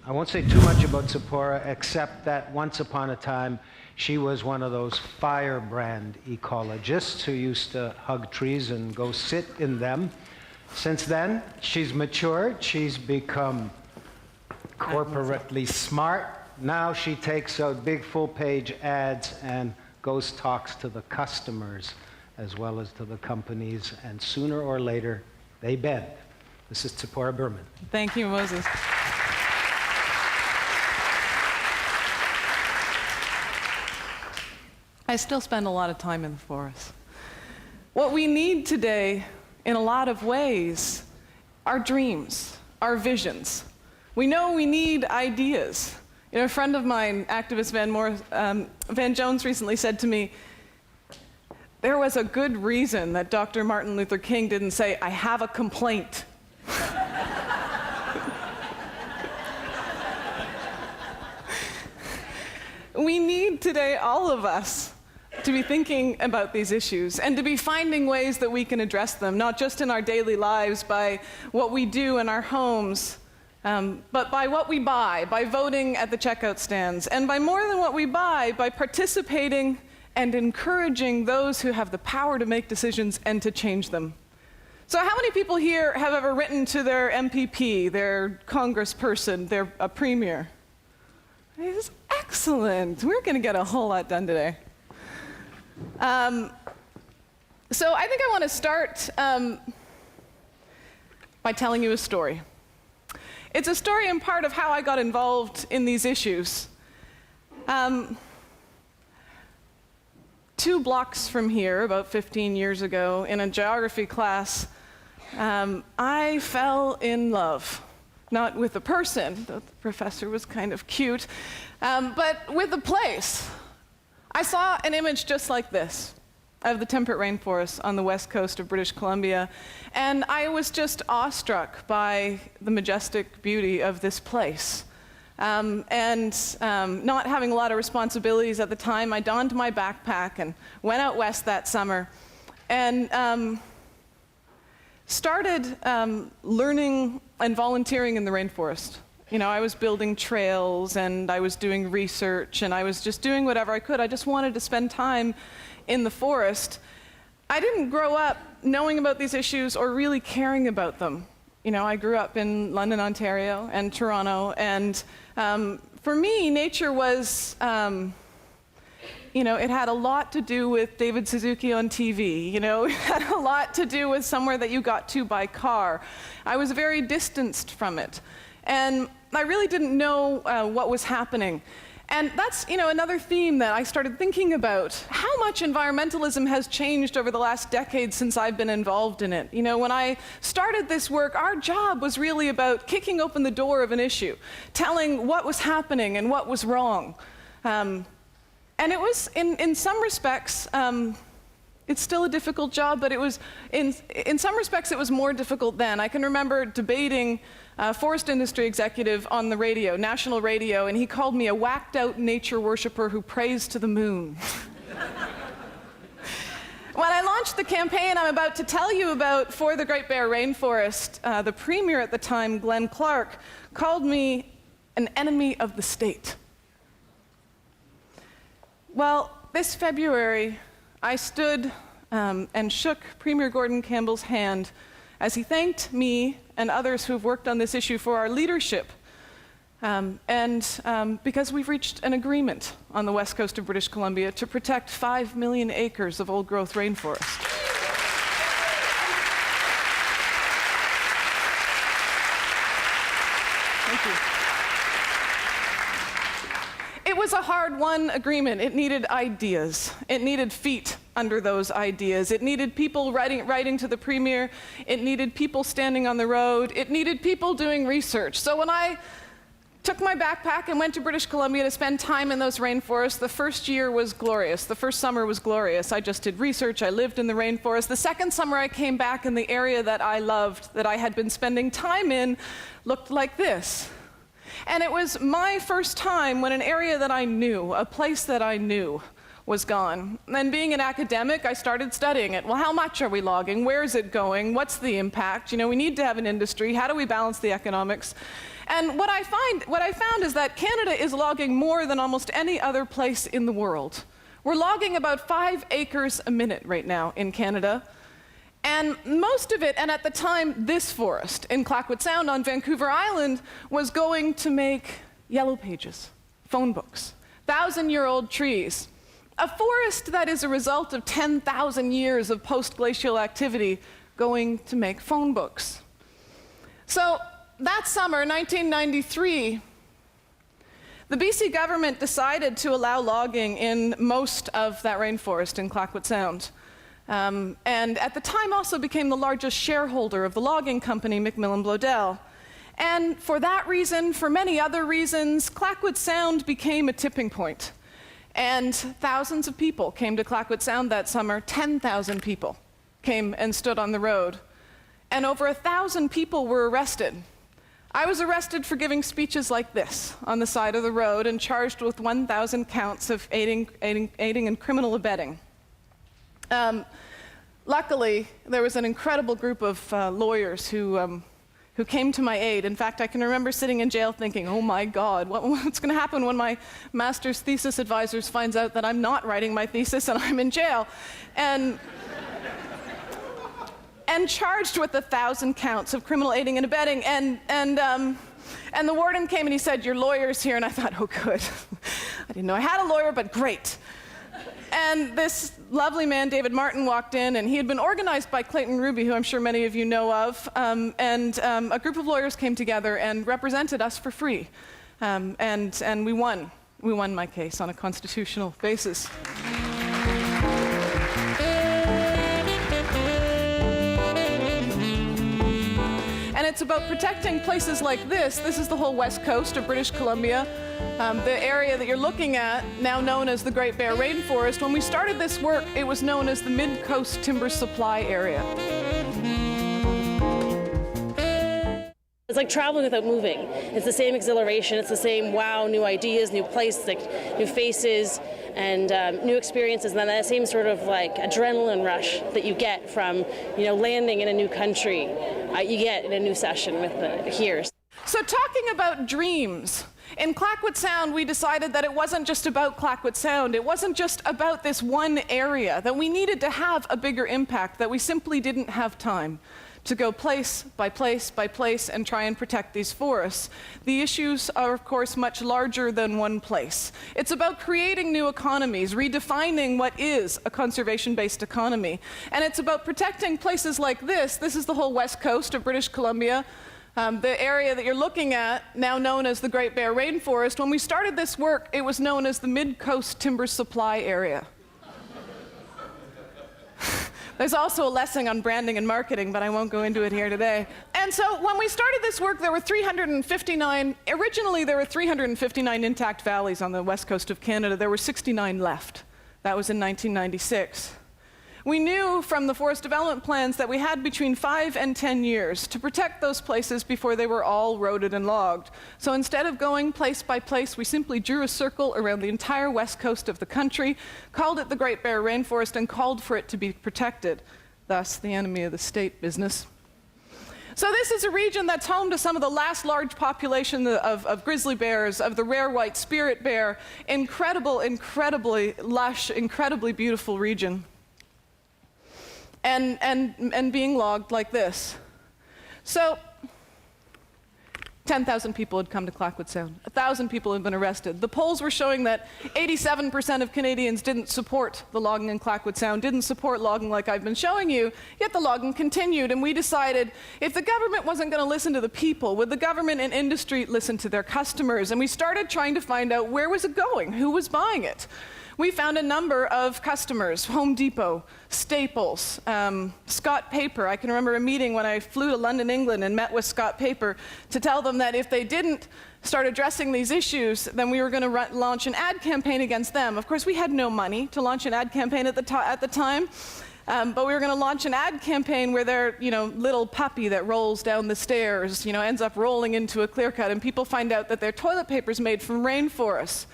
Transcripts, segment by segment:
I won't say too much about Tzeporah, except that once upon a time, she was one of those firebrand ecologists who used to hug trees and go sit in them. Since then, she's matured. She's become corporately smart. Now she takes out big full-page ads and talks to the customers as well as to the companies, and sooner or later, they bend. This is Tzeporah Berman. Thank you, Moses. I still spend a lot of time in the forest. What we need today, in a lot of ways, are dreams, are visions. We know we need ideas. You know, a friend of mine, activist Van Jones, recently said to me, there was a good reason that Dr. Martin Luther King didn't say, "I have a complaint." We need today, all of us, to be thinking about these issues and to be finding ways that we can address them, not just in our daily lives by what we do in our homes, but by what we buy, by voting at the checkout stands, and by more than what we buy, by participating and encouraging those who have the power to make decisions and to change them. So how many people here have ever written to their MPP, their congressperson, their premier? It's excellent. We're going to get a whole lot done today. So I think I want to start by telling you a story. It's a story and part of how I got involved in these issues. 2 blocks from here, about 15 years ago, in a geography class, I fell in love. Not with a person, though the professor was kind of cute, but with a place. I saw an image just like this of the temperate rainforest on the west coast of British Columbia, and I was just awestruck by the majestic beauty of this place. Not having a lot of responsibilities at the time, I donned my backpack and went out west that summer and started learning and volunteering in the rainforest. You know, I was building trails and I was doing research and I was just doing whatever I could. I just wanted to spend time in the forest. I didn't grow up knowing about these issues or really caring about them. You know, I grew up in London, Ontario and Toronto, and for me, nature was, you know, it had a lot to do with David Suzuki on TV, you know, it had a lot to do with somewhere that you got to by car. I was very distanced from it, and I really didn't know what was happening. And that's, you know, another theme that I started thinking about. How much environmentalism has changed over the last decade since I've been involved in it. You know, when I started this work, our job was really about kicking open the door of an issue, telling what was happening and what was wrong. And it was, in some respects, it's still a difficult job, but it was, in some respects, it was more difficult then. I can remember debating a forest industry executive on the radio, national radio, and he called me a whacked-out nature worshiper who prays to the moon. When I launched the campaign I'm about to tell you about for the Great Bear Rainforest, the premier at the time, Glenn Clark, called me an enemy of the state. Well, this February, I stood and shook Premier Gordon Campbell's hand as he thanked me and others who have worked on this issue for our leadership, because we've reached an agreement on the west coast of British Columbia to protect 5 million acres of old-growth rainforest. Thank you. It was a hard-won agreement. It needed ideas. It needed feet under those ideas. It needed people writing to the premier. It needed people standing on the road. It needed people doing research. So when I took my backpack and went to British Columbia to spend time in those rainforests, the first year was glorious. The first summer was glorious. I just did research. I lived in the rainforest. The second summer I came back, and the area that I loved, that I had been spending time in, looked like this. And it was my first time when an area that I knew, a place that I knew, was gone. And being an academic, I started studying it. Well, how much are we logging? Where is it going? What's the impact? You know, we need to have an industry. How do we balance the economics? And what I found is that Canada is logging more than almost any other place in the world. We're logging about 5 acres a minute right now in Canada. And most of it, and at the time, this forest in Clayoquot Sound on Vancouver Island was going to make yellow pages, phone books, 1,000-year-old trees. A forest that is a result of 10,000 years of post-glacial activity going to make phone books. So that summer, 1993, the BC government decided to allow logging in most of that rainforest in Clayoquot Sound. And at the time also became the largest shareholder of the logging company, Macmillan Bloedel. And for that reason, for many other reasons, Clayoquot Sound became a tipping point. And thousands of people came to Clayoquot Sound that summer. 10,000 people came and stood on the road. And over 1,000 people were arrested. I was arrested for giving speeches like this on the side of the road and charged with 1,000 counts of aiding and criminal abetting. Luckily, there was an incredible group of lawyers who came to my aid. In fact, I can remember sitting in jail thinking, oh my God, what's going to happen when my master's thesis advisors finds out that I'm not writing my thesis and I'm in jail? And charged with 1,000 counts of criminal aiding and abetting. And the warden came and he said, your lawyer's here. And I thought, oh good. I didn't know I had a lawyer, but great. And this lovely man, David Martin, walked in, and he had been organized by Clayton Ruby, who I'm sure many of you know of, and a group of lawyers came together and represented us for free. And we won. We won my case on a constitutional basis. And it's about protecting places like this. This is the whole west coast of British Columbia. The area that you're looking at, now known as the Great Bear Rainforest. When we started this work, it was known as the Mid-Coast Timber Supply Area. It's like traveling without moving. It's the same exhilaration, it's the same wow, new ideas, new places, like new faces, and new experiences, and then that same sort of like adrenaline rush that you get from, landing in a new country, you get in a new session with here. So talking about dreams, in Clayoquot Sound, we decided that it wasn't just about Clayoquot Sound. It wasn't just about this one area, that we needed to have a bigger impact, that we simply didn't have time to go place by place by place and try and protect these forests. The issues are, of course, much larger than one place. It's about creating new economies, redefining what is a conservation-based economy. And it's about protecting places like this. This is the whole west coast of British Columbia. The area that you're looking at, now known as the Great Bear Rainforest, when we started this work, it was known as the Mid-Coast Timber Supply Area. There's also a lesson on branding and marketing, but I won't go into it here today. And so when we started this work, there were 359, originally there were 359 intact valleys on the west coast of Canada. There were 69 left. That was in 1996. We knew from the forest development plans that we had between 5 and 10 years to protect those places before they were all roaded and logged. So instead of going place by place, we simply drew a circle around the entire west coast of the country, called it the Great Bear Rainforest, and called for it to be protected. Thus, the enemy of the state business. So this is a region that's home to some of the last large population of grizzly bears, of the rare white spirit bear. Incredible, incredibly lush, incredibly beautiful region. And being logged like this. So 10,000 people had come to Clayoquot Sound. 1,000 people had been arrested. The polls were showing that 87% of Canadians didn't support the logging in Clayoquot Sound, didn't support logging like I've been showing you, yet the logging continued. And we decided if the government wasn't going to listen to the people, would the government and industry listen to their customers? And we started trying to find out where was it going, who was buying it. We found a number of customers, Home Depot, Staples, Scott Paper. I can remember a meeting when I flew to London, England, and met with Scott Paper to tell them that if they didn't start addressing these issues, then we were going to launch an ad campaign against them. Of course, we had no money to launch an ad campaign at the time, but we were going to launch an ad campaign where their little puppy that rolls down the stairs ends up rolling into a clear cut, and people find out that their toilet paper is made from rainforests.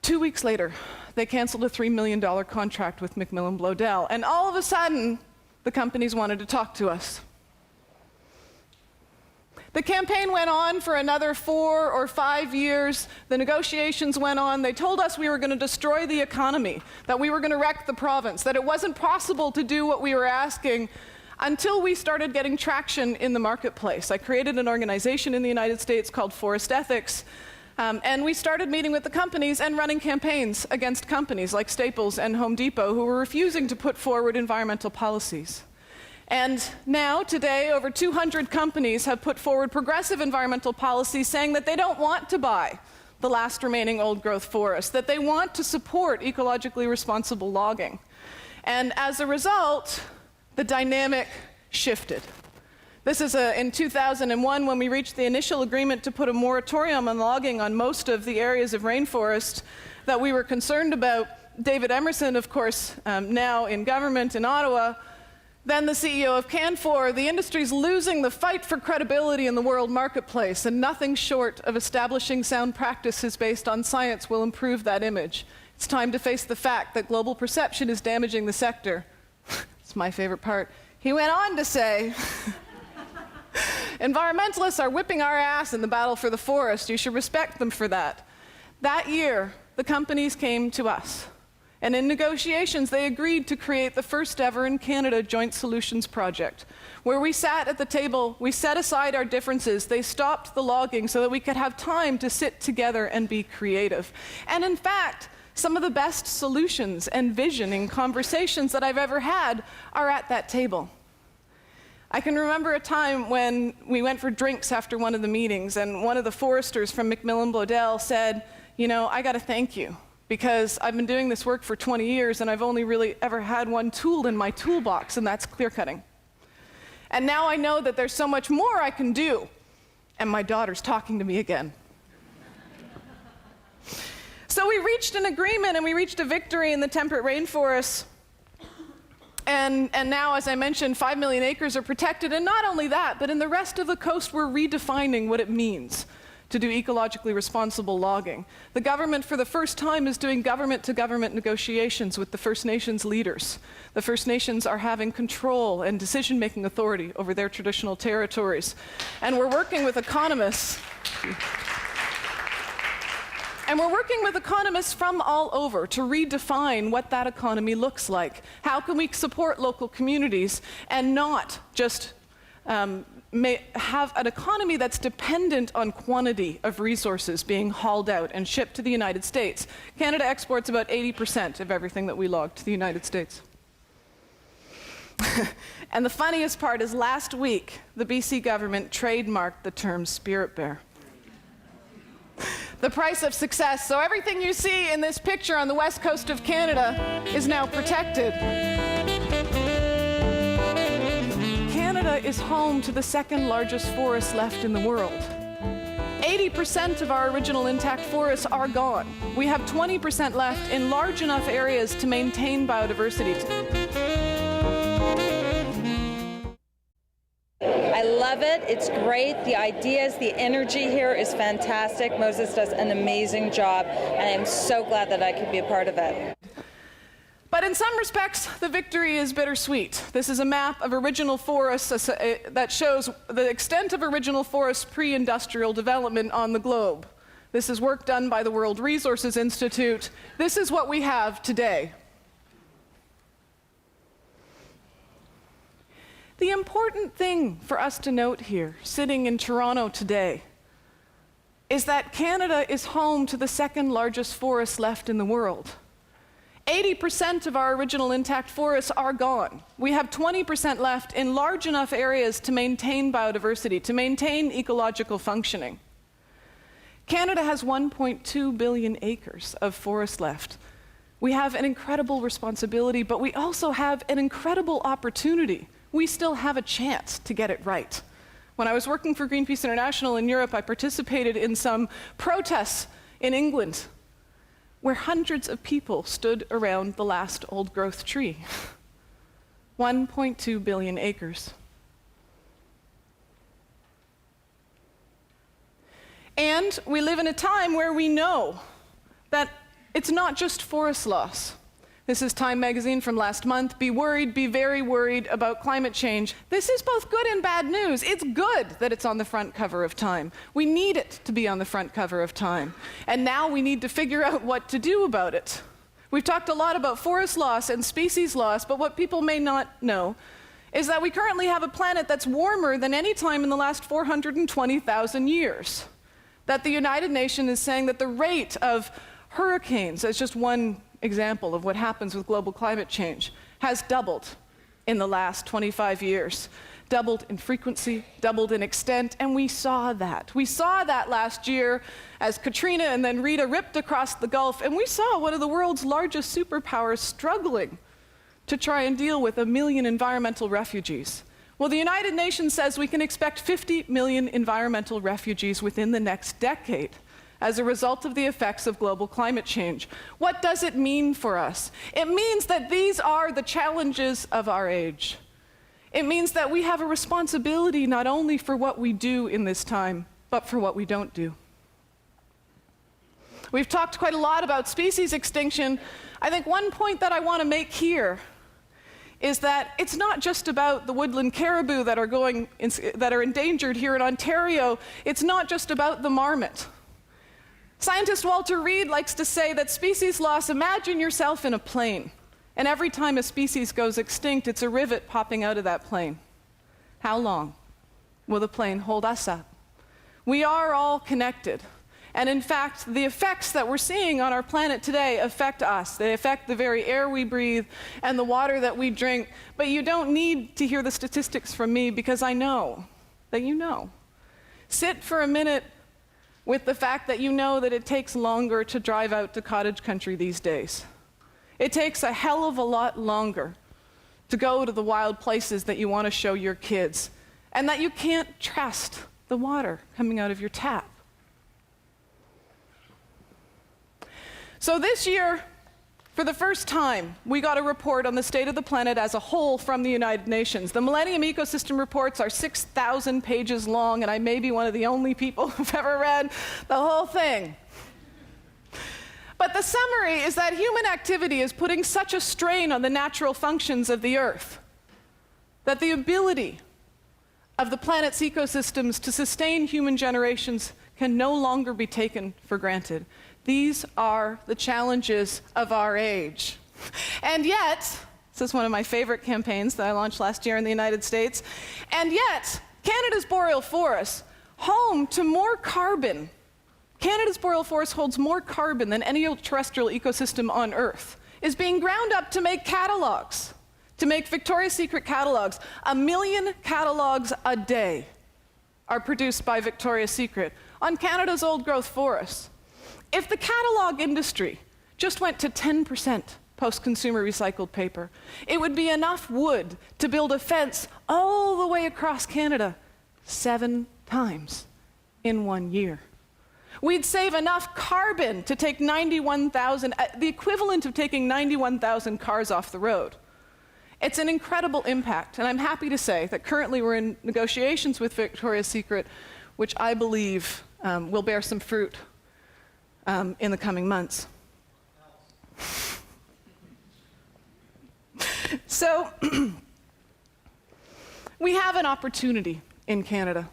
2 weeks later, they canceled a $3 million contract with Macmillan Bloedel. And all of a sudden, the companies wanted to talk to us. The campaign went on for another 4 or 5 years. The negotiations went on. They told us we were going to destroy the economy, that we were going to wreck the province, that it wasn't possible to do what we were asking, until we started getting traction in the marketplace. I created an organization in the United States called ForestEthics, and we started meeting with the companies and running campaigns against companies like Staples and Home Depot who were refusing to put forward environmental policies. And now, today, over 200 companies have put forward progressive environmental policies saying that they don't want to buy the last remaining old-growth forest, that they want to support ecologically responsible logging. And as a result, the dynamic shifted. This is in 2001 when we reached the initial agreement to put a moratorium on logging on most of the areas of rainforest that we were concerned about. David Emerson, of course, now in government in Ottawa, then the CEO of Canfor. The industry's losing the fight for credibility in the world marketplace, and nothing short of establishing sound practices based on science will improve that image. It's time to face the fact that global perception is damaging the sector. It's my favorite part. He went on to say, environmentalists are whipping our ass in the battle for the forest. You should respect them for that. That year, the companies came to us. And in negotiations, they agreed to create the first ever in Canada Joint Solutions Project, where we sat at the table, we set aside our differences, they stopped the logging so that we could have time to sit together and be creative. And in fact, some of the best solutions and visioning conversations that I've ever had are at that table. I can remember a time when we went for drinks after one of the meetings, and one of the foresters from Macmillan Bloedel said, you know, I got to thank you, because I've been doing this work for 20 years and I've only really ever had one tool in my toolbox, and that's clear cutting. And now I know that there's so much more I can do. And my daughter's talking to me again. So we reached an agreement and we reached a victory in the temperate rainforests. And now, as I mentioned, 5 million acres are protected. And not only that, but in the rest of the coast, we're redefining what it means to do ecologically responsible logging. The government, for the first time, is doing government-to-government negotiations with the First Nations leaders. The First Nations are having control and decision-making authority over their traditional territories. And we're working with economists. And we're working with economists from all over to redefine what that economy looks like. How can we support local communities and not just have an economy that's dependent on quantity of resources being hauled out and shipped to the United States. Canada exports about 80% of everything that we log to the United States. And the funniest part is last week, the BC government trademarked the term spirit bear. The price of success. So everything you see in this picture on the west coast of Canada is now protected. Canada is home to the second largest forest left in the world. 80% of our original intact forests are gone. We have 20% left in large enough areas to maintain biodiversity. I love it. It's great. The ideas, the energy here is fantastic. Moses does an amazing job, and I'm so glad that I could be a part of it. But in some respects, the victory is bittersweet. This is a map of original forests that shows the extent of original forest pre-industrial development on the globe. This is work done by the World Resources Institute. This is what we have today. The important thing for us to note here, sitting in Toronto today, is that Canada is home to the second largest forest left in the world. 80% of our original intact forests are gone. We have 20% left in large enough areas to maintain biodiversity, to maintain ecological functioning. Canada has 1.2 billion acres of forest left. We have an incredible responsibility, but we also have an incredible opportunity. We still have a chance to get it right. When I was working for Greenpeace International in Europe, I participated in some protests in England where hundreds of people stood around the last old-growth tree. 1.2 billion acres. And we live in a time where we know that It's not just forest loss. This is Time magazine from last month. Be worried, be very worried about climate change. This is both good and bad news. It's good that it's on the front cover of Time. We need it to be on the front cover of Time. And now we need to figure out what to do about it. We've talked a lot about forest loss and species loss, but what people may not know is that we currently have a planet that's warmer than any time in the last 420,000 years. That the United Nations is saying that the rate of hurricanes, as just one example of what happens with global climate change, has doubled in the last 25 years. Doubled in frequency, doubled in extent, and we saw that. We saw that last year as Katrina and then Rita ripped across the Gulf, and we saw one of the world's largest superpowers struggling to try and deal with 1 million environmental refugees. Well, the United Nations says we can expect 50 million environmental refugees within the next decade as a result of the effects of global climate change. What does it mean for us? It means that these are the challenges of our age. It means that we have a responsibility not only for what we do in this time, but for what we don't do. We've talked quite a lot about species extinction. I think one point that I want to make here is that it's not just about the woodland caribou that are endangered here in Ontario. It's not just about the marmot. Scientist Walter Reed likes to say that species loss, imagine yourself in a plane, and every time a species goes extinct, it's a rivet popping out of that plane. How long will the plane hold us up? We are all connected. And in fact, the effects that we're seeing on our planet today affect us. They affect the very air we breathe and the water that we drink. But you don't need to hear the statistics from me, because I know that you know. Sit for a minute with the fact that you know that it takes longer to drive out to cottage country these days. It takes a hell of a lot longer to go to the wild places that you want to show your kids, and that you can't trust the water coming out of your tap. So this year, for the first time, we got a report on the state of the planet as a whole from the United Nations. The Millennium Ecosystem Reports are 6,000 pages long, and I may be one of the only people who've ever read the whole thing. But the summary is that human activity is putting such a strain on the natural functions of the Earth that the ability of the planet's ecosystems to sustain human generations can no longer be taken for granted. These are the challenges of our age. And yet, this is one of my favorite campaigns that I launched last year in the United States, and yet, Canada's boreal forests, home to more carbon. Canada's boreal forest holds more carbon than any terrestrial ecosystem on Earth, is being ground up to make catalogs, to make Victoria's Secret catalogs. 1 million catalogs a day are produced by Victoria's Secret on Canada's old-growth forests. If the catalog industry just went to 10% post-consumer recycled paper, it would be enough wood to build a fence all the way across Canada 7 times in 1 year. We'd save enough carbon to take 91,000, the equivalent of taking 91,000 cars off the road. It's an incredible impact, and I'm happy to say that currently we're in negotiations with Victoria's Secret, which I believe will bear some fruit in the coming months. So, we have an opportunity in Canada.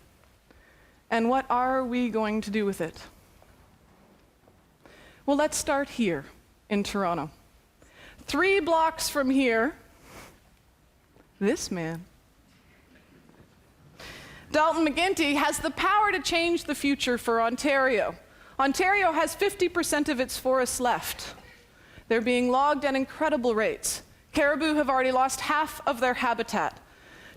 And what are we going to do with it? Well, let's start here in Toronto. 3 blocks from here, this man, Dalton McGuinty, has the power to change the future for Ontario. Ontario has 50% of its forests left. They're being logged at incredible rates. Caribou have already lost half of their habitat.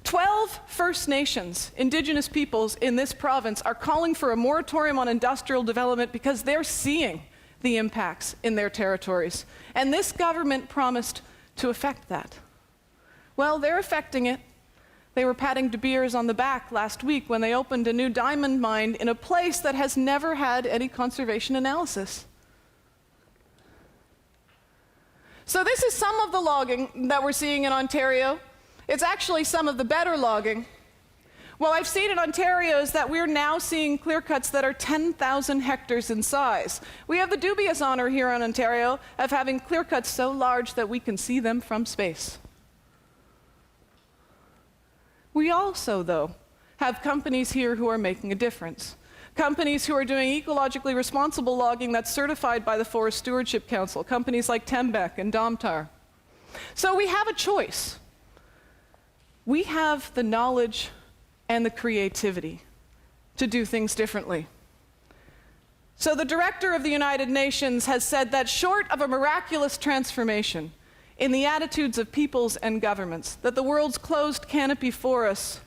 12 First Nations, Indigenous peoples in this province, are calling for a moratorium on industrial development because they're seeing the impacts in their territories. And this government promised to affect that. Well, they're affecting it. They were patting De Beers on the back last week when they opened a new diamond mine in a place that has never had any conservation analysis. So this is some of the logging that we're seeing in Ontario. It's actually some of the better logging. What I've seen in Ontario is that we're now seeing clear cuts that are 10,000 hectares in size. We have the dubious honor here in Ontario of having clear cuts so large that we can see them from space. We also, though, have companies here who are making a difference. Companies who are doing ecologically responsible logging that's certified by the Forest Stewardship Council, companies like Tembec and Domtar. So we have a choice. We have the knowledge and the creativity to do things differently. So the director of the United Nations has said that short of a miraculous transformation in the attitudes of peoples and governments, that the world's closed canopy forests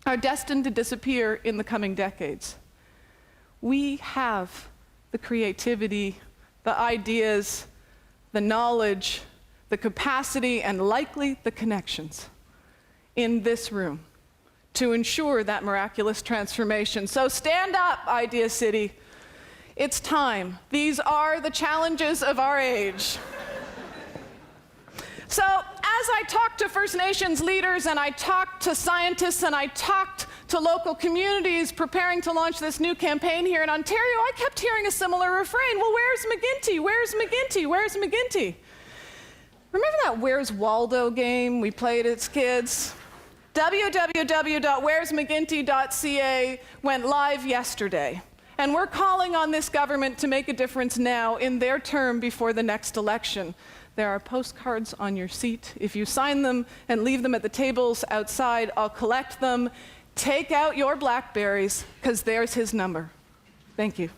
are destined to disappear in the coming decades. We have the creativity, the ideas, the knowledge, the capacity, and likely the connections in this room to ensure that miraculous transformation. So stand up, IdeaCity. It's time. These are the challenges of our age. So as I talked to First Nations leaders and I talked to scientists and I talked to local communities preparing to launch this new campaign here in Ontario, I kept hearing a similar refrain. Well, where's McGuinty? Where's McGuinty? Where's McGuinty? Remember that Where's Waldo game we played as kids? www.where'smcguinty.ca went live yesterday. And we're calling on this government to make a difference now in their term before the next election. There are postcards on your seat. If you sign them and leave them at the tables outside, I'll collect them. Take out your Blackberries, because there's his number. Thank you.